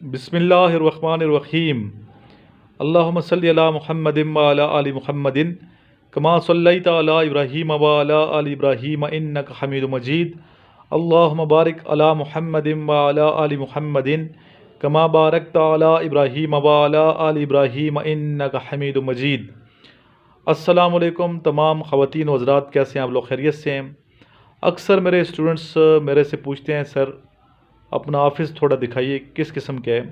बिस्मिल्लाहिर्रहमानिर्रहीम। अल्लाहुम्मा सल्लि अला मुहम्मदिन व अला आलि मुहम्मदिन कमा सल्लैता अला इब्राहीम व अला आलि इब्राहीम इन्नका हमीदुम मजीद। अल्लाहुम्मा बारिक अला मुहम्मदिन व अला आलि मुहम्मदिन कमा बारकता अला इब्राहीम व अला आलि इब्राहीम इन्नका हमीदुम मजीद। अस्सलामु अलैकुम तमाम ख़वातीन व हज़रात, कैसे हैं आप लोग? खैरियत से हैं? अक्सर मेरे स्टूडेंट्स मेरे से पूछते हैं, सर अपना ऑफ़िस थोड़ा दिखाइए, किस किस्म का है।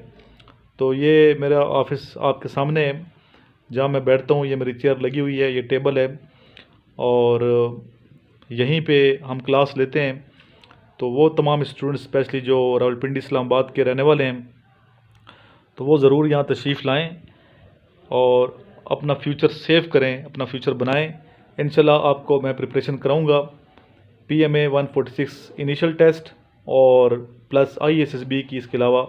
तो ये मेरा ऑफ़िस आपके सामने है, जहाँ मैं बैठता हूँ। ये मेरी चेयर लगी हुई है, ये टेबल है और यहीं पे हम क्लास लेते हैं। तो वो तमाम स्टूडेंट्स स्पेशली जो रावलपिंडी इस्लामाबाद के रहने वाले हैं, तो वो ज़रूर यहाँ तशरीफ़ लाएँ और अपना फ्यूचर सेव करें, अपना फ्यूचर बनाएं। इंशाल्लाह आपको मैं प्रिपरेशन कराऊंगा PMA 146 इनिशियल टेस्ट और प्लस ISSB की। इसके अलावा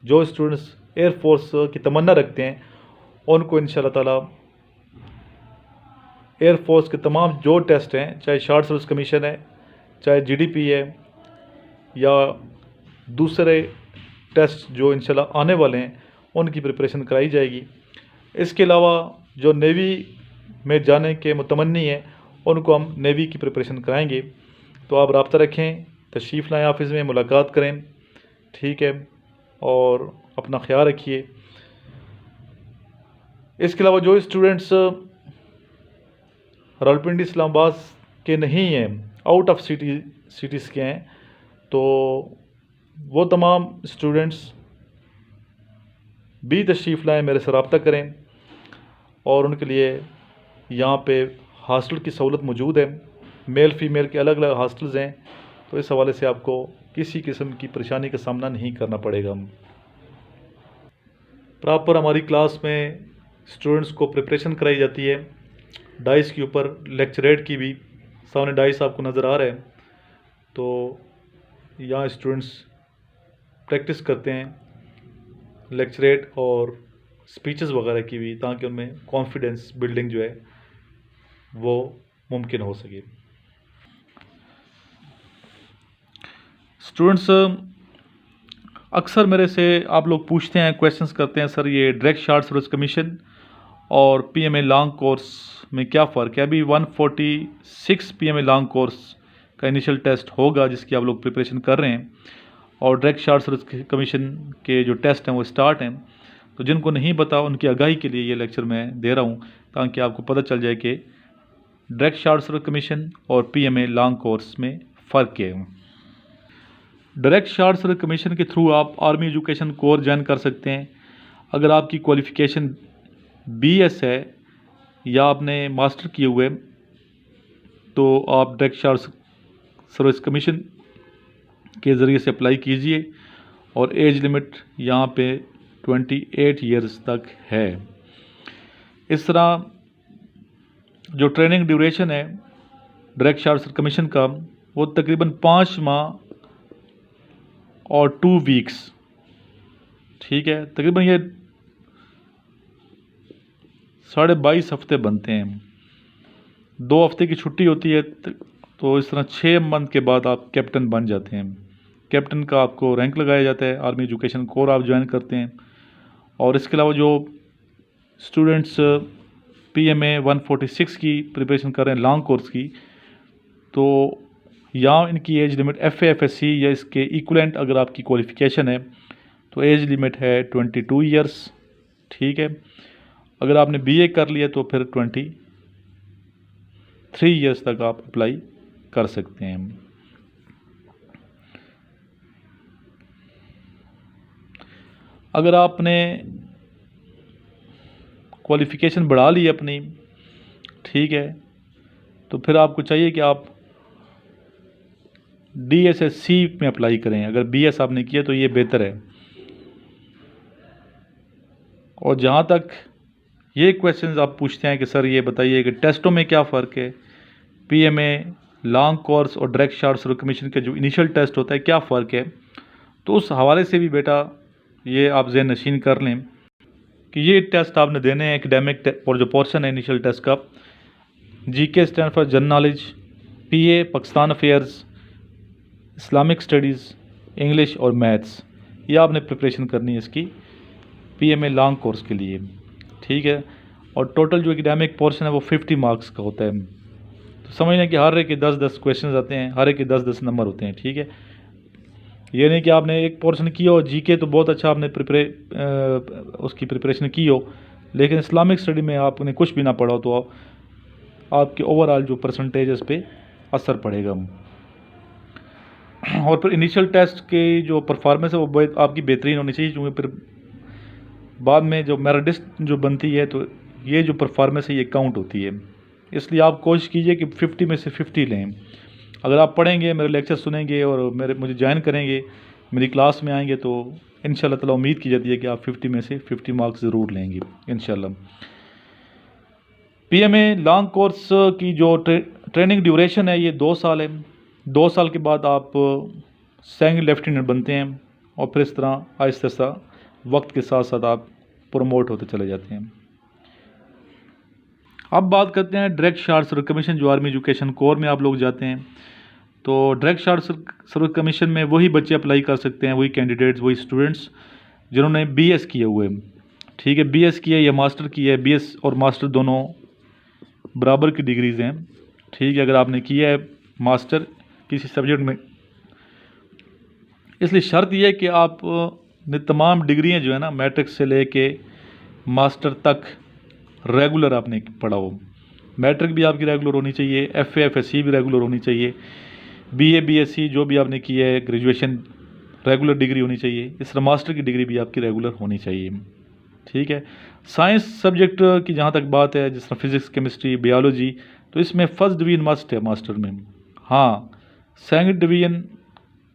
जो स्टूडेंट्स एयरफोर्स की तमन्ना रखते हैं, उनको इंशाल्लाह ताला एयरफोर्स के तमाम जो टेस्ट हैं, चाहे शॉर्ट सर्विस कमीशन है, चाहे GDP है, या दूसरे टेस्ट जो इंशाल्लाह आने वाले हैं, उनकी प्रिपरेशन कराई जाएगी। इसके अलावा जो नेवी में जाने के मुतमन्नी हैं, उनको हम नेवी की प्रिपरेशन कराएंगे। तो आप रब्ता रखें, तशरीफ़ लाएँ ऑफ़िस में, मुलाकात करें, ठीक है, और अपना ख्याल रखिए। इसके अलावा जो स्टूडेंट्स रावलपिंडी इस्लामाबाद के नहीं हैं, आउट ऑफ सिटीज़ के हैं, तो वो तमाम स्टूडेंट्स भी तशरीफ़ लाएँ, मेरे से रब्ता करें। और उनके लिए यहाँ पे हॉस्टल की सहूलत मौजूद है, मेल फ़ीमेल के अलग अलग हॉस्टल्स हैं। तो इस हवाले से आपको किसी किस्म की परेशानी का सामना नहीं करना पड़ेगा। प्रॉपर हमारी क्लास में स्टूडेंट्स को प्रिपरेशन कराई जाती है, डाइस के ऊपर, लेक्चरेट की भी। सामने डाइस आपको नज़र आ रहा है, तो यहाँ स्टूडेंट्स प्रैक्टिस करते हैं लेक्चरेट और स्पीचेस वगैरह की भी, ताकि उनमें कॉन्फिडेंस बिल्डिंग जो है वो मुमकिन हो सके। स्टूडेंट्स अक्सर मेरे से आप लोग पूछते हैं, क्वेश्चंस करते हैं, सर ये डायरेक्ट शॉर्ट सर्विस कमीशन और PMA लॉन्ग कोर्स में क्या फ़र्क है। अभी 146 PMA लॉन्ग कोर्स का इनिशियल टेस्ट होगा, जिसकी आप लोग प्रिपरेशन कर रहे हैं, और डायरेक्ट शॉर्ट सर्विस कमीशन के जो टेस्ट हैं वो स्टार्ट हैं। तो जिनको नहीं पता, उनकी आगाही के लिए ये लेक्चर मैं दे रहा हूँ, ताकि आपको पता चल जाए कि डायरेक्ट शॉर्ट सर्विस कमीशन और PMA लॉन्ग कोर्स में फ़र्क क्या है। डायरेक्ट शॉर्ट सर्विस कमीशन के थ्रू आप आर्मी एजुकेशन कोर्स ज्वाइन कर सकते हैं। अगर आपकी क्वालिफ़िकेशन BS है या आपने मास्टर किए हुए, तो आप डायरेक्ट शॉर्ट सर्विस कमीशन के ज़रिए से अप्लाई कीजिए। और एज लिमिट यहाँ पे 28 ईयर्स तक है। इस तरह जो ट्रेनिंग ड्यूरेशन है डायरेक्ट शॉर्ट सर्विस कमीशन का, वो तकरीबन 5 माह और 2 वीक्स, ठीक है, तकरीबन ये 22.5 हफ्ते बनते हैं। 2 हफ्ते की छुट्टी होती है, तो इस तरह 6 मंथ के बाद आप कैप्टन बन जाते हैं। कैप्टन का आपको रैंक लगाया जाता है, आर्मी एजुकेशन कोर आप ज्वाइन करते हैं। और इसके अलावा जो स्टूडेंट्स PMA 146 की प्रिपरेशन कर रहे हैं लॉन्ग कोर्स की, तो यहाँ इनकी एज लिमिट FA FSC या इसके इक्वलेंट अगर आपकी क्वालिफ़िकेशन है, तो एज लिमिट है 22 ईयर्स, ठीक है। अगर आपने BA कर लिया तो फिर 23 ईयर्स तक आप अप्लाई कर सकते हैं। अगर आपने क्वालिफ़िकेशन बढ़ा ली अपनी, ठीक है, तो फिर आपको चाहिए कि आप DSSC में अप्लाई करें। अगर BS आपने किया तो ये बेहतर है। और जहाँ तक ये क्वेश्चंस आप पूछते हैं कि सर ये बताइए कि टेस्टों में क्या फ़र्क है, PMA लॉन्ग कोर्स और डायरेक्ट शॉर्ट सर्विस कमीशन का जो इनिशियल टेस्ट होता है, क्या फ़र्क है, तो उस हवाले से भी बेटा ये आप ज़हन नशीन कर लें कि ये टेस्ट आपने देने हैं। एकेडमिक और जो पोर्शन है इनिशियल टेस्ट का, GK stand for general knowledge, PA Pakistan affairs, Islamic studies, English और मैथ्स, ये आपने प्रिपरेशन करनी है इसकी PMA लॉन्ग कोर्स के लिए, ठीक है। और टोटल जो एकेडमिक पोर्शन है वो 50 मार्क्स का होता है। तो समझ लें कि हर एक के 10-10 क्वेश्चन आते हैं, हर एक के 10-10 नंबर होते हैं, ठीक है। ये नहीं कि आपने एक पोर्शन किया हो GK तो बहुत अच्छा आपने उसकी प्रिपरेशन की हो, लेकिन इस्लामिक स्टडी में आपने कुछ भी ना पढ़ा हो तो आपके ओवरऑल जो परसेंटेज इस पर असर पड़ेगा। और फिर इनिशियल टेस्ट की जो परफॉर्मेंस है वो आपकी बेहतरीन होनी चाहिए, क्योंकि फिर बाद में जो मेरिट लिस्ट जो बनती है तो ये जो परफॉर्मेंस है ये काउंट होती है। इसलिए आप कोशिश कीजिए कि 50 में से 50 लें। अगर आप पढ़ेंगे, मेरे लेक्चर सुनेंगे और मुझे ज्वाइन करेंगे, मेरी क्लास में आएंगे, तो इंशाल्लाह ताला उम्मीद की जाती है कि आप 50 में से 50 मार्क्स ज़रूर लेंगे इंशाल्लाह। PMA लॉन्ग कोर्स की जो ट्रेनिंग ड्यूरेशन है ये 2 साल है। 2 साल के बाद आप सेकंड लेफ्टिनेंट बनते हैं और फिर इस तरह आहिस्ता आहिस्ता वक्त के साथ साथ आप प्रमोट होते चले जाते हैं। अब बात करते हैं डायरेक्ट शॉर्ट सर्विस कमीशन, जो आर्मी एजुकेशन कोर में आप लोग जाते हैं। तो डायरेक्ट शॉर्ट सर्विस कमीशन में वही बच्चे अप्लाई कर सकते हैं, वही कैंडिडेट्स, वही स्टूडेंट्स जिन्होंने BS किए हुए, ठीक है। BS किया या मास्टर किया है, BS और मास्टर दोनों बराबर की डिग्रीज़ हैं, ठीक है। अगर आपने किया है मास्टर किसी सब्जेक्ट में, इसलिए शर्त यह है कि आप ने तमाम डिग्रियां जो है ना मैट्रिक से लेके मास्टर तक रेगुलर आपने पढ़ा हो। मैट्रिक भी आपकी रेगुलर होनी चाहिए, FA FSC भी रेगुलर होनी चाहिए, BA BSc जो भी आपने किया है ग्रेजुएशन रेगुलर डिग्री होनी चाहिए। इस तरह मास्टर की डिग्री भी आपकी रेगुलर होनी चाहिए, ठीक है। साइंस सब्जेक्ट की जहाँ तक बात है, जिस तरह फिज़िक्स, केमिस्ट्री, बायोलॉजी, तो इसमें फ़र्स्ट डिवीज़न मस्ट है मास्टर में। हाँ, सेकंड डिवीज़न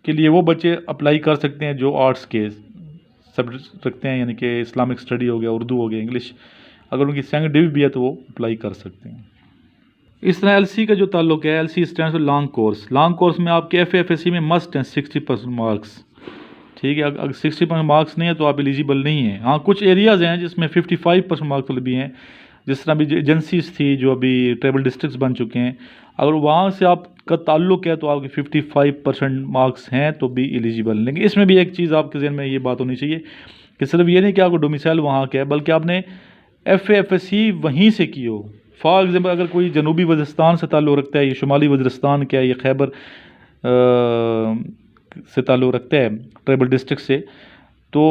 के लिए वो बच्चे अप्लाई कर सकते हैं जो आर्ट्स के सब्जेक्ट रखते हैं, यानी कि इस्लामिक स्टडी हो गया, उर्दू हो गया, इंग्लिश, अगर उनकी सेकंड डिवी भी है तो वो अप्लाई कर सकते हैं। इस तरह LC का जो ताल्लुक है, LC stands for long course. Long course में आपके FA FSC में मस्ट हैं 60% मार्क्स, ठीक है। अगर 60% मार्क्स नहीं है तो आप एलिजिबल नहीं हैं। हाँ, कुछ एरियाज़ हैं जिसमें 55% मार्क्स वाले भी हैं, जिस तरह अभी एजेंसीज थी जो अभी ट्राइबल डिस्ट्रिक्ट्स बन चुके हैं, अगर वहाँ से आपका ताल्लुक है तो आपके 55% मार्क्स हैं तो भी एलिजिबल। लेकिन इसमें भी एक चीज़ आपके जहन में ये बात होनी चाहिए कि सिर्फ ये नहीं कि आपको डोमिसाइल वहाँ का है, बल्कि आपने FA FSC वहीं से की हो। फॉर एग्ज़ाम्पल अगर कोई जनूबी वज़ीरिस्तान से ताल्लुक़ रखता है, ये शुमाली वज़ीरिस्तान का है, ये खैबर से ताल्लुक़ रखता है ट्राइबल डिस्ट्रिक्ट से, तो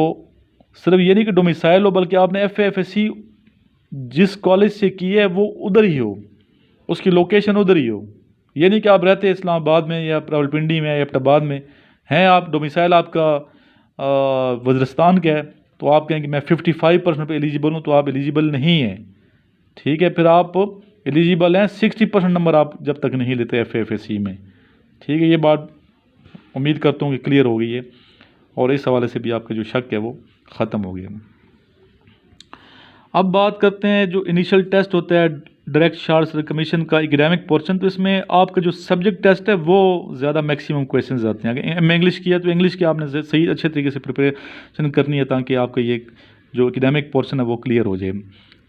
सिर्फ ये नहीं कि डोमिसाइल हो, बल्कि आपने FA FSC जिस कॉलेज से की है वो उधर ही हो, उसकी लोकेशन उधर ही हो। ये नहीं कि आप रहते हैं इस्लामाबाद में या रावलपिंडी में या एबटाबाद में हैं, आप डोमिसाइल आपका वज़ीरिस्तान का है, तो आप कहेंगे मैं 55% पे एलिजिबल हूँ, तो आप एलिजिबल नहीं हैं, ठीक है। फिर आप एलिजिबल हैं 60% नंबर आप जब तक नहीं लेते FA FSC में, ठीक है। ये बात उम्मीद करता हूँ कि क्लियर हो गई है और इस हवाले से भी आपका जो शक है वो ख़त्म हो गया। अब बात करते हैं जो इनिशियल टेस्ट होता है डायरेक्ट शॉर्ट सर्विस कमीशन का एकेडमिक पोर्शन, तो इसमें आपका जो सब्जेक्ट टेस्ट है वो ज़्यादा मैक्सिमम क्वेश्चंस आते हैं। अगर इंग्लिश किया तो इंग्लिश की आपने सही अच्छे तरीके से प्रिपरेशन करनी है ताकि आपका ये जो एकेडमिक पोर्शन है वो क्लियर हो जाए,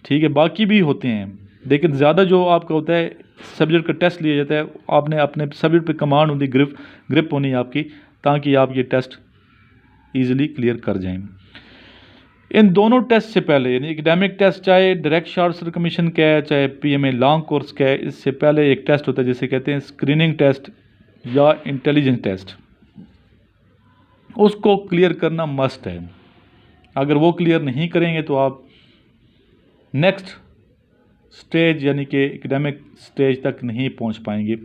ठीक है। बाकी भी होते हैं, लेकिन ज़्यादा जो आपका होता है सब्जेक्ट का टेस्ट लिया जाता है, आपने अपने सब्जेक्ट पे कमांड होती, ग्रिप होनी है आपकी, ताकि आप ये टेस्ट ईज़िली क्लियर कर जाएँ। इन दोनों टेस्ट से पहले, यानी एकेडमिक टेस्ट चाहे डायरेक्ट शॉर्ट सर्विस कमीशन का है चाहे PMA लॉन्ग कोर्स का है, इससे पहले एक टेस्ट होता है जिसे कहते हैं स्क्रीनिंग टेस्ट या इंटेलिजेंस टेस्ट। उसको क्लियर करना मस्ट है। अगर वो क्लियर नहीं करेंगे तो आप नेक्स्ट स्टेज यानी कि एकेडमिक स्टेज तक नहीं पहुंच पाएंगे।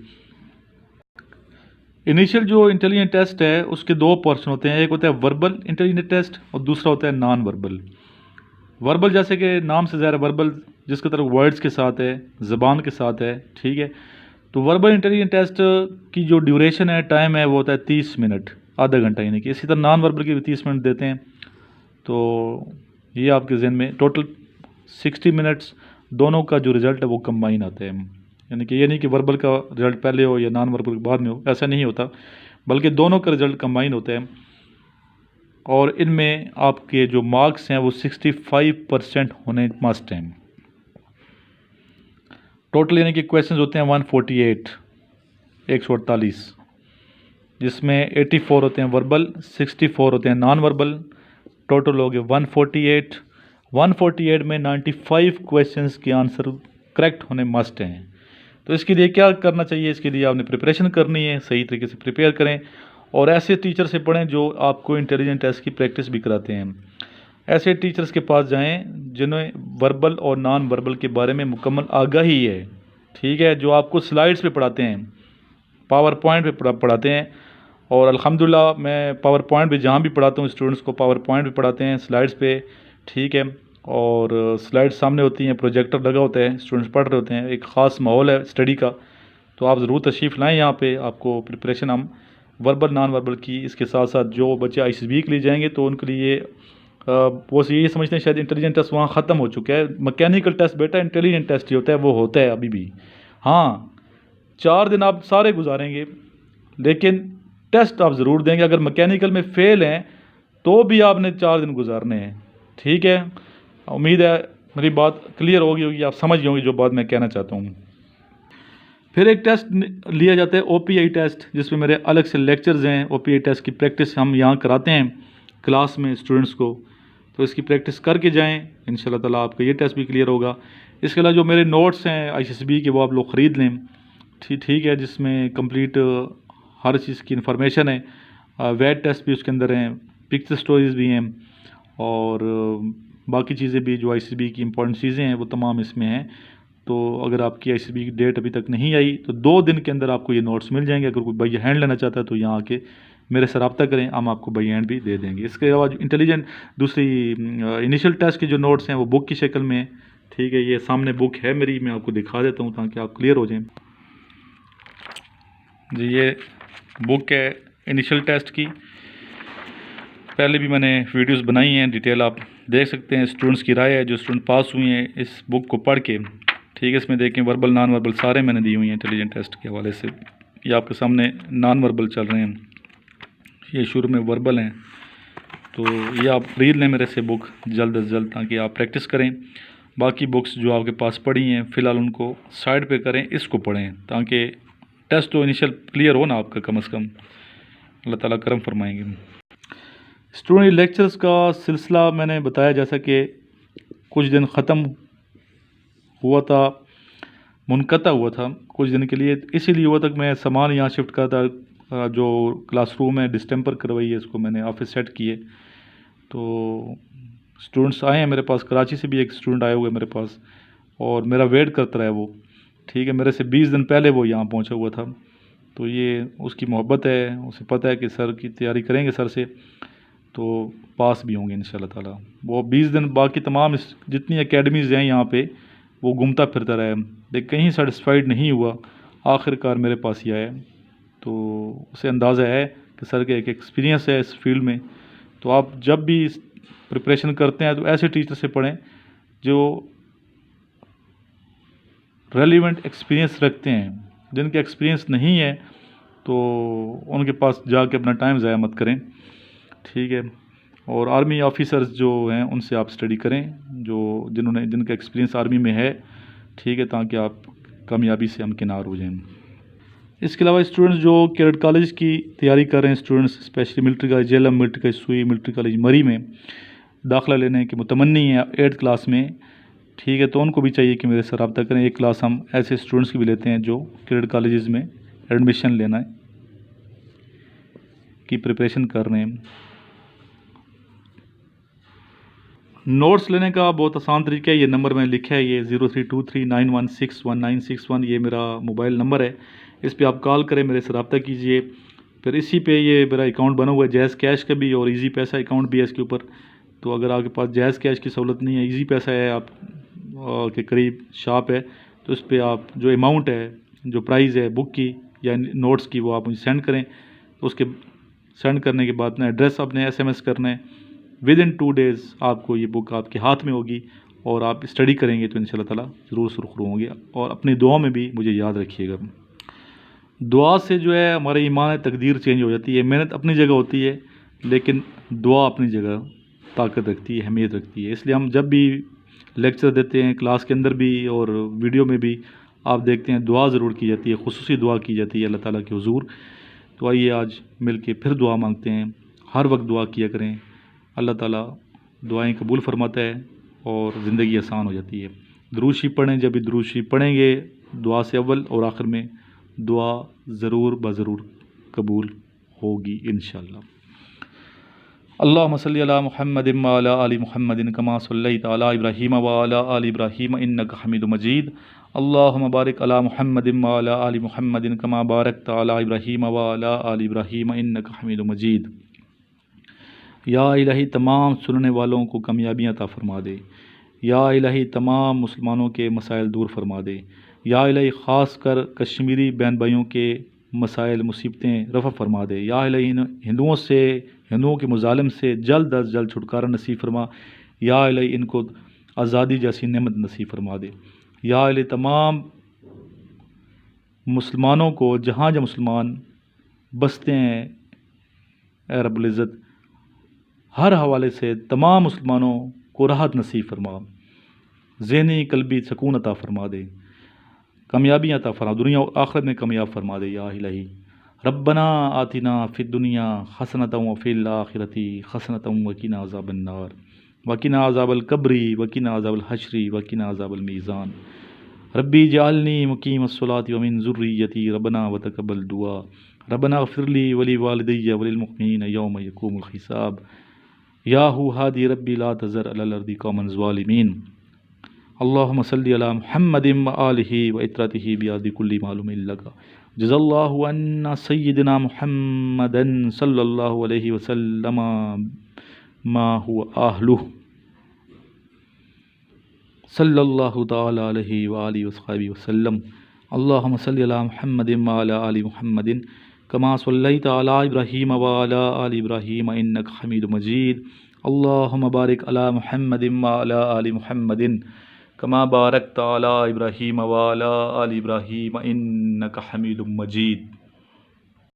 इनिशियल जो इंटेलिजेंस टेस्ट है उसके 2 पोर्शन होते हैं, एक होता है वर्बल इंटेलिजेंस टेस्ट और दूसरा होता है नॉन वर्बल। वर्बल जैसे कि नाम से ज़्यादा वर्बल जिसके तरफ वर्ड्स के साथ है, ज़बान के साथ है, ठीक है। तो वर्बल इंटेलिजेंस टेस्ट की जो ड्यूरेशन है, टाइम है, वो होता है 30 मिनट, आधा घंटा यानी कि। इसी तरह नॉन वर्बल की भी 30 मिनट देते हैं। तो ये आपके जहन में टोटल 60 मिनट्स दोनों का जो रिज़ल्ट है वो कंबाइन आता है, यानी कि ये नहीं कि वर्बल का रिज़ल्ट पहले हो या नॉन वर्बल बाद में हो, ऐसा नहीं होता, बल्कि दोनों का रिज़ल्ट कंबाइन होता है। और इनमें आपके जो मार्क्स हैं वो 65% होने मस्ट हैं। टोटल यानी कि क्वेश्चंस होते हैं 148, 148, जिसमें 84 होते हैं वर्बल, 64 होते हैं नॉन वर्बल, टोटल हो गए 148। 148 में 95 क्वेश्चंस के आंसर करेक्ट होने मस्ट हैं। तो इसके लिए क्या करना चाहिए? इसके लिए आपने प्रिपरेशन करनी है, सही तरीके से प्रिपेयर करें और ऐसे टीचर से पढ़ें जो आपको इंटेलिजेंट टेस्ट की प्रैक्टिस भी कराते हैं। ऐसे टीचर्स के पास जाएं जिन्हें वर्बल और नॉन वर्बल के बारे में मुकम्मल आगाही है, ठीक है, जो आपको स्लाइड्स पे पढ़ाते हैं, पावर पॉइंट पे पढ़ाते हैं। और अल्हम्दुलिल्लाह मैं पावर पॉइंट पे जहाँ भी पढ़ाता हूँ स्टूडेंट्स को पावर पॉइंट पे पढ़ाते हैं, स्लाइड्स पे, ठीक है। और स्लाइड सामने होती हैं, प्रोजेक्टर लगा होता है, स्टूडेंट्स पढ़ रहे होते हैं, एक ख़ास माहौल है स्टडी का। तो आप ज़रूर तशरीफ़ लाएँ यहाँ पे, आपको प्रिपरेशन हम वर्बल नॉन वर्बल की, इसके साथ साथ जो बच्चे ICSB के लिए जाएंगे तो उनके लिए वो ये समझते हैं शायद इंटेलिजेंट टेस्ट वहाँ ख़त्म हो चुका है। मैकेनिकल टेस्ट बेटा इंटेलिजेंट टेस्ट ही होता है, वो होता है अभी भी। हाँ, 4 दिन आप सारे गुजारेंगे लेकिन टेस्ट आप ज़रूर देंगे। अगर मैकेनिकल में फ़ेल हैं तो भी आपने 4 दिन गुजारने हैं, ठीक है। उम्मीद है मेरी बात क्लियर होगी, आप समझ गए होंगे जो बात मैं कहना चाहता हूँ। फिर एक टेस्ट लिया जाता है OPI टेस्ट, जिसमें मेरे अलग से लेक्चर्स हैं। OPI टेस्ट की प्रैक्टिस हम यहाँ कराते हैं क्लास में स्टूडेंट्स को, तो इसकी प्रैक्टिस करके जाएं, इंशाल्लाह ताला आपका ये टेस्ट भी क्लियर होगा। इसके अलावा जो मेरे नोट्स हैं ICSB के वो आप लोग ख़रीद लें, ठीक है, जिसमें कंप्लीट हर चीज़ की इन्फॉर्मेशन है। वेट टेस्ट भी उसके अंदर हैं, पिक्चर स्टोरीज भी हैं और बाकी चीज़ें भी जो ICSB की इंपॉर्टेंट चीज़ें हैं वो तमाम इसमें हैं। तो अगर आपकी ICSB की डेट अभी तक नहीं आई तो 2 दिन के अंदर आपको ये नोट्स मिल जाएंगे। अगर कोई बाई हैंड लेना चाहता है तो यहाँ आके मेरे से रब्ता करें, हम आपको बाई हैंड भी दे देंगे। इसके अलावा जो इंटेलिजेंट दूसरी इनिशियल टेस्ट के जो नोट्स हैं वो बुक की शक्ल में, ठीक है, ये सामने बुक है मेरी, मैं आपको दिखा देता हूँ ताकि आप क्लियर हो जाएं जी। ये बुक है इनिशियल टेस्ट की, पहले भी मैंने वीडियोस बनाई हैं, डिटेल आप देख सकते हैं। स्टूडेंट्स की राय है, जो स्टूडेंट पास हुए हैं इस बुक को पढ़ के, ठीक है। इसमें देखें वर्बल नॉन वर्बल सारे मैंने दी हुई हैं इंटेलिजेंट टेस्ट के हवाले से। ये आपके सामने नॉन वर्बल चल रहे हैं, ये शुरू में वर्बल हैं। तो ये आप खरीद लें मेरे से बुक जल्द अज जल्द, ताकि आप प्रैक्टिस करें। बाकी बुक्स जो आपके पास पड़ी हैं फ़िलहाल उनको साइड पे करें, इसको पढ़ें ताकि टेस्ट तो इनिशियल क्लियर हो ना आपका, कम से कम। अल्लाह ताला करम फरमाएंगे। स्टूडेंट लेक्चर्स का सिलसिला मैंने बताया, जैसा कि कुछ दिन ख़त्म हुआ था, मुनक़ता हुआ था कुछ दिन के लिए, इसीलिए हुआ था कि मैं सामान यहाँ शिफ्ट कर था। जो क्लासरूम है डिस्टेंपर करवाई है, इसको मैंने ऑफिस सेट किए। तो स्टूडेंट्स आए हैं मेरे पास, कराची से भी एक स्टूडेंट आया हुआ है मेरे पास और मेरा वेट करता रहा वो, ठीक है। मेरे से 20 दिन पहले वो यहाँ पहुँचा हुआ था। तो ये उसकी मोहब्बत है, उसे पता है कि सर की तैयारी करेंगे सर से तो पास भी होंगे इंशाल्लाह ताला। वो 20 दिन बाकी तमाम जितनी एकेडमीज़ हैं यहाँ पे वो घूमता फिरता रहा, लेकिन कहीं सेटिस्फाइड नहीं हुआ, आखिरकार मेरे पास ही आया। तो उसे अंदाज़ा है कि सर का एक एक्सपीरियंस है इस फील्ड में। तो आप जब भी प्रिपरेशन करते हैं तो ऐसे टीचर से पढ़ें जो रेलिवेंट एक्सपीरियंस रखते हैं। जिनके एक्सपीरियंस नहीं है तो उनके पास जाके अपना टाइम ज़ाया मत करें, ठीक है। और आर्मी ऑफिसर्स जो हैं उनसे आप स्टडी करें, जिनका एक्सपीरियंस आर्मी में है, ठीक है, ताकि आप कामयाबी से हमकिनार हो जाएं। इसके अलावा स्टूडेंट्स जो कैडेट कॉलेज की तैयारी कर रहे हैं, students specially military college Jhelum, military college सुई, मिलिट्री कॉलेज मरी में दाखिला लेने की मुतमन्नी है 8th क्लास में, ठीक है, तो उनको भी चाहिए कि मेरे से रब्ता करें। एक क्लास हम ऐसे स्टूडेंट्स की भी लेते हैं जो कैडेट कॉलेज में एडमिशन लेना है की प्रिपरेशन कर रहे हैं। नोट्स लेने का बहुत आसान तरीका है, ये नंबर मैंने लिखा है, ये 032391619161 ये मेरा मोबाइल नंबर है। इस पे आप कॉल करें, मेरे से रब्ता कीजिए। फिर इसी पे ये मेरा अकाउंट बना हुआ है जैज़ कैश का भी और इजी पैसा अकाउंट भी है इसके ऊपर। तो अगर आपके पास जैज़ कैश की सहूलत नहीं है, इजी पैसा है आप के करीब शॉप है, तो इस पर आप जो अमाउंट है, जो प्राइस है बुक की या नोट्स की, वो आप मुझे सेंड करें। तो उसके सेंड करने के बाद ना एड्रेस आपने SMS करना है। विदिन 2 डेज़ आपको ये बुक आपके हाथ में होगी और आप स्टडी करेंगे तो इंशाल्लाह ताला ज़रूर सुरखरू होंगे। और अपनी दुआ में भी मुझे याद रखिएगा, दुआ से जो है हमारे ईमान तकदीर चेंज हो जाती है। मेहनत अपनी जगह होती है लेकिन दुआ अपनी जगह ताकत रखती है, अहमियत रखती है। इसलिए हम जब भी लेक्चर देते हैं क्लास के अंदर भी और वीडियो में भी आप देखते हैं दुआ ज़रूर की जाती है, खुसूसी दुआ की जाती है अल्लाह ताला के हुजूर तो आइए आज मिल के फिर दुआ मांगते हैं। हर वक्त दुआ किया करें, अल्लाह ताला दुआएं कबूल फरमाता है और ज़िंदगी आसान हो जाती है। दुरूशी पढ़ें, जब भी दुरूशी पढ़ेंगे दुआ से अव्वल और आखिर में, दुआ ज़रूर ब-ज़रूर कबूल होगी इंशाअल्लाह। अल्लाहुम्मा सल्लि अला मुहम्मदिन व अला आलि मुहम्मदिन कमा सल्लैता अला इब्राहीम व अला आलि इब्राहीम इन्नका हमीदुम मजीद। अल्लाहुम्मा बारिक अला मुहम्मदिन व अला आलि मुहम्मदिन कमा बारकता अला इब्राहीम व अला आलि इब्राहीम इन्नका हमीदुम मजीद। या इलाही तमाम सुनने वालों को कामयाबियाँ अता फरमा दे। या इलाही तमाम मुसलमानों के मसाइल दूर फरमा दे। या इलाही ख़ास कर कश्मीरी बहन भाइयों के मसाइल मुसीबतें रफ़ा फरमा दे। या इलाही हिंदुओं के मुजालिम से जल्द अज जल्द छुटकारा नसीब फरमा। या इलाही इनको आज़ादी जैसी नेमत नसीब फरमा दे। या इलाही तमाम मुसलमानों को जहाँ जहाँ मुसलमान बसते हैं, ए रब्बुल इज़्ज़त हर हवाले से तमाम मुसलमानों को राहत नसीब फरमा, ज़हनी कल्बी सकून अता फरमा दे, कामयाबी अता फरमा, दुनिया और आखिरत में कामयाब फरमा दे। या इलाही रब्बना आतिना फिद दुनिया हसनतम व फिल आखिरती हसनतम वकीना अज़ाबन नार वकीना अज़ाबल कब्री वकीना अज़ाबल हश्री वकीना अज़ाबल मीज़ान। रब्बी जालनी मुकीमस्सलाति व मिन ज़ुर्रियती रब्बना व तक़ब्बल दुआ रब्बना ग़फ़िरली वली वालिदैया वलिल मुमिनीना यौम यक़ूमुल हिसाब। या हू हादी रब्बी ला तज़र अलल अर्दी कौमन ज़ालिमीन। अल्लाहुम्मा सल्लि अला मुहम्मदिन व आलिहि व इत्रतिहि बियादि कुल्ली मालूम लका। जज़ल्लाहु अन्ना सय्यिदना मुहम्मदन सल्लल्लाहु अलैहि वसल्लम मा हुवा अहलुहु सल्लल्लाहु तआला अलैहि व आलिहि वसहबिहि वसल्लम। अल्लाहुम्मा सल्लि अला मुहम्मदिन व अला आलि मुहम्मदिन कमा सल्लैता अला इब्राहीम व अला आलि इब्राहीम इन्नका हमीदुम मजीद। अल्लाहुम्मा बारिक अला मुहम्मदिन व अला आलि मुहम्मदिन कमा बारकता अला इब्राहीम व अला आलि इब्राहीम इन्नका हमीदुम मजीद।